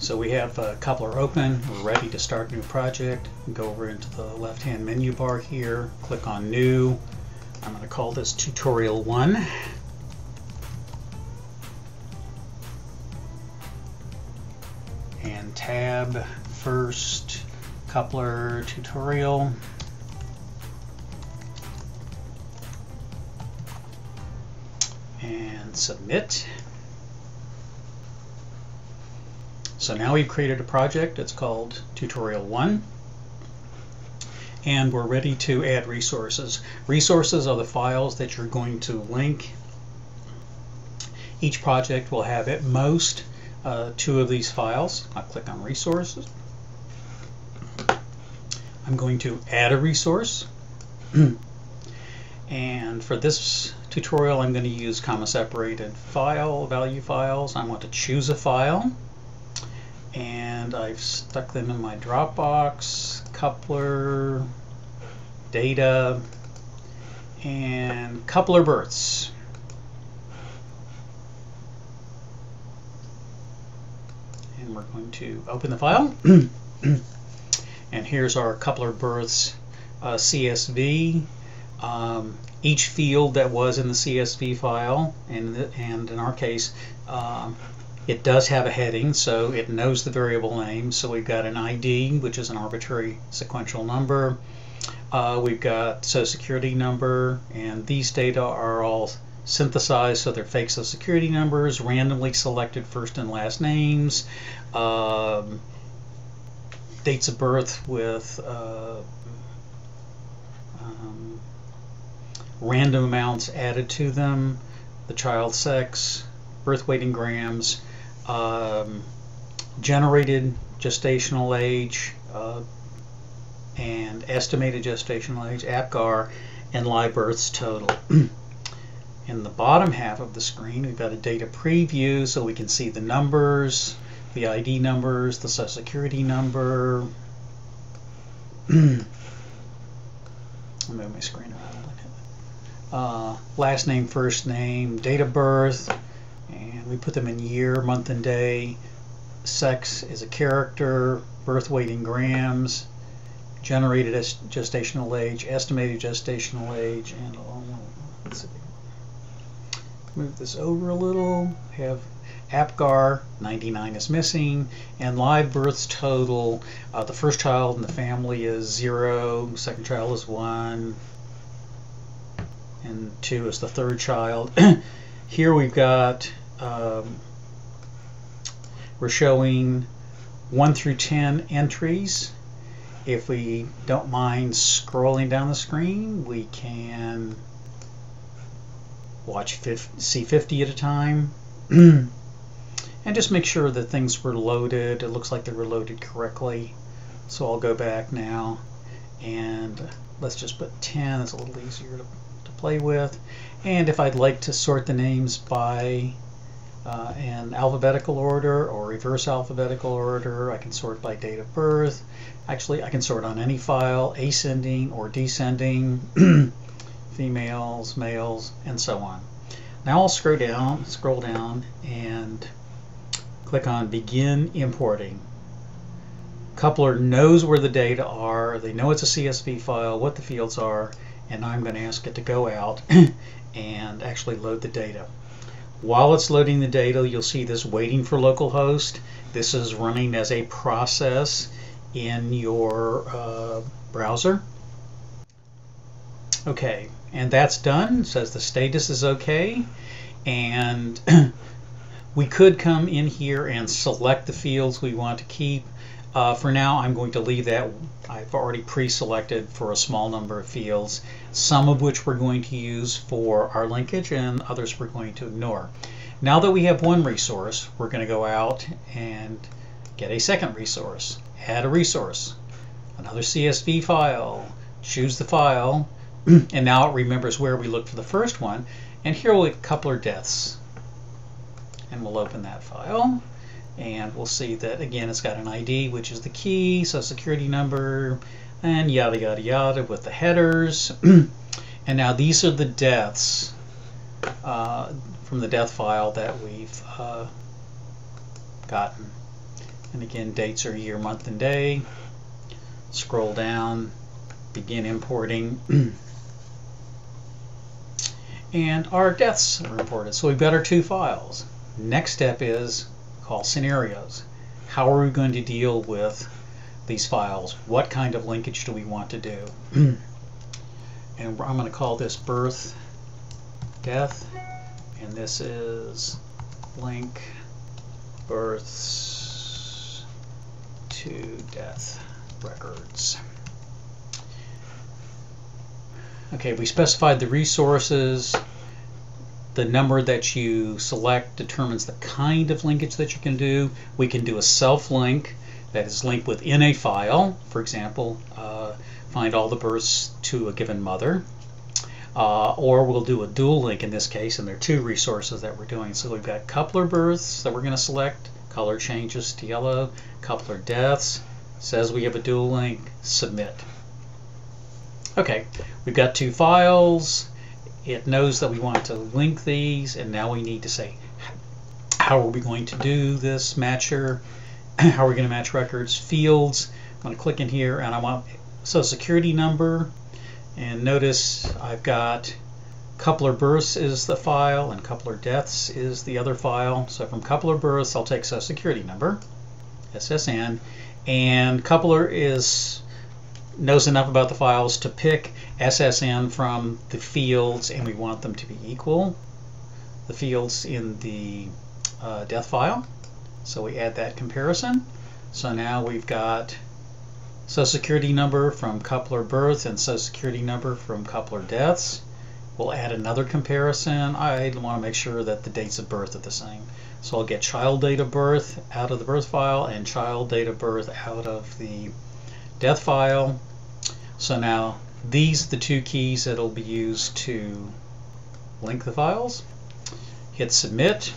So we have Coupler open, we're ready to start a new project. Go over into the left-hand menu bar here, click on New. I'm going to call this Tutorial 1. And tab first, Coupler Tutorial. And submit. So now we've created a project. It's called Tutorial 1. And we're ready to add resources. Resources are the files that you're going to link. Each project will have at most 2 of these files. I'll click on Resources. I'm going to add a resource. And for this tutorial, I'm going to use comma-separated file value files. I want to choose a file. And I've stuck them in my Dropbox, Coupler, Data, and Coupler Births. And we're going to open the file. And here's our Coupler Births CSV. Each field that was in the CSV file, and in our case, it does have a heading, so it knows the variable name. So we've got an ID, which is an arbitrary sequential number. We've got Social Security number, and these data are all synthesized, so they're fake Social Security numbers, randomly selected first and last names, dates of birth with random amounts added to them, the child's sex, birth weight in grams, generated gestational age, and estimated gestational age, APGAR, and live births total. In the bottom half of the screen, we've got a data preview, so we can see the numbers, the ID numbers, the Social Security number. I'll move my screen around. Last name, first name, date of birth, and we put them in year, month, and day. Sex is a character, birth weight in grams, generated gestational age, estimated gestational age, and let's see. Move this over a little. Have APGAR 99 is missing, and live births total. The first child in the family is 0, second child is 1, and 2 is the third child. Here we've got we're showing 1 through 10 entries. If we don't mind scrolling down the screen, we can see 50 at a time. And just make sure that things were loaded. It looks like they were loaded correctly. So I'll go back now and let's just put 10. It's a little easier to play with. And if I'd like to sort the names by in alphabetical order or reverse alphabetical order, I can sort by date of birth. Actually, I can sort on any file, ascending or descending, females, males, and so on. Now I'll scroll down and click on Begin Importing. Coupler knows where the data are. They know it's a CSV file, what the fields are, and I'm going to ask it to go out and actually load the data. While it's loading the data, you'll see this waiting for localhost. This is running as a process in your browser. Okay, and that's done. It says the status is okay, and we could come in here and select the fields we want to keep. For now, I'm going to leave that. I've already pre-selected for a small number of fields, some of which we're going to use for our linkage and others we're going to ignore. Now that we have one resource, we're going to go out and get a second resource. Add a resource, another CSV file, choose the file, and now it remembers where we looked for the first one, and here we'll get Coupler Deaths. And we'll open that file, and we'll see that again it's got an ID, which is the key, Social Security number, and yada yada yada with the headers. And now these are the deaths from the death file that we've gotten. And again, dates are year, month, and day. Scroll down, begin importing. And our deaths are imported. So we've got our 2 files. Next step is call scenarios. How are we going to deal with these files? What kind of linkage do we want to do? And I'm going to call this birth, death, and this is link births to death records. Okay, we specified the resources. The number that you select determines the kind of linkage that you can do. We can do a self-link that is linked within a file. For example, find all the births to a given mother. Or we'll do a dual link in this case, and there are 2 resources that we're doing. So we've got coupler births that we're going to select. Color changes to yellow. Coupler deaths. Says we have a dual link. Submit. Okay, we've got 2 files. It knows that we want to link these, and now we need to say, how are we going to do this matcher? How are we going to match records? Fields. I'm going to click in here, and I want Social Security number. And notice I've got coupler births is the file, and coupler deaths is the other file. So from coupler births, I'll take Social Security number, SSN, and coupler knows enough about the files to pick SSN from the fields, and we want them to be equal, the fields in the death file. So we add that comparison. So now we've got Social Security number from coupler birth and Social Security number from coupler deaths. We'll add another comparison. I want to make sure that the dates of birth are the same. So I'll get child date of birth out of the birth file and child date of birth out of the death file. So now these are the 2 keys that will be used to link the files. Hit submit,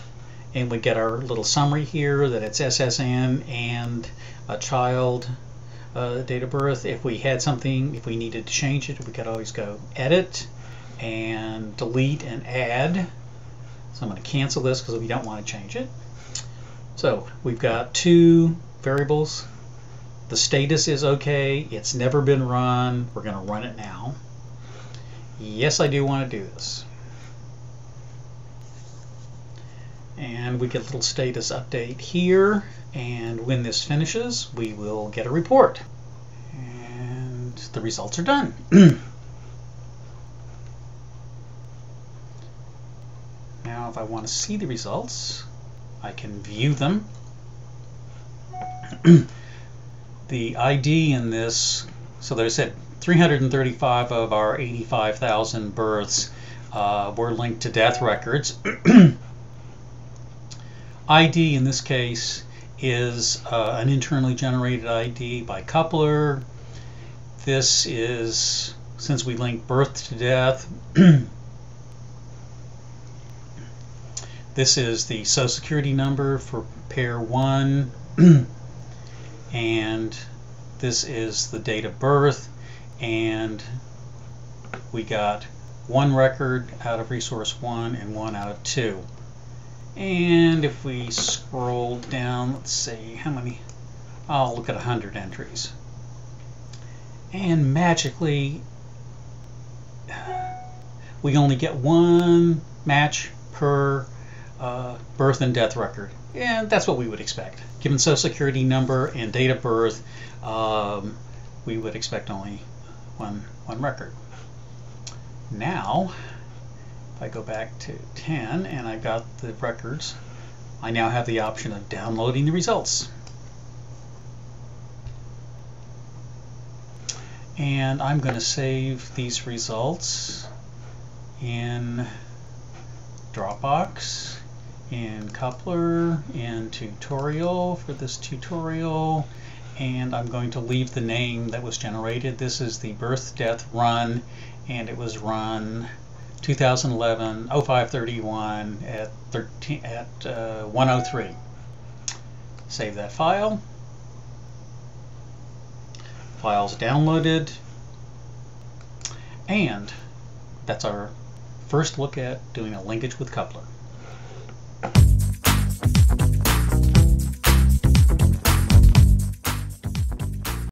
and we get our little summary here that it's SSN and a child date of birth. If we had something, if we needed to change it, we could always go edit and delete and add. So I'm going to cancel this because we don't want to change it. So we've got 2 variables. The status is okay. It's never been run. We're going to run it now. Yes, I do want to do this. And we get a little status update here. And when this finishes, we will get a report. And the results are done. Now, if I want to see the results, I can view them. The ID in this, so they said 335 of our 85,000 births were linked to death records. ID in this case is an internally generated ID by coupler. This is, since we linked birth to death, this is the Social Security number for pair 1. And this is the date of birth, and we got 1 record out of resource 1 and 1 out of 2. And if we scroll down, let's see how many, I'll look at 100 entries. And magically, we only get 1 match per birth and death record. And that's what we would expect. Given Social Security number and date of birth, we would expect only one record. Now, if I go back to 10 and I got the records, I now have the option of downloading the results. And I'm going to save these results in Dropbox, in Coupler, in Tutorial for this tutorial, and I'm going to leave the name that was generated. This is the birth death run, and it was run 2011 0531 at 103. Save that file. Files downloaded, and that's our first look at doing a linkage with Coupler.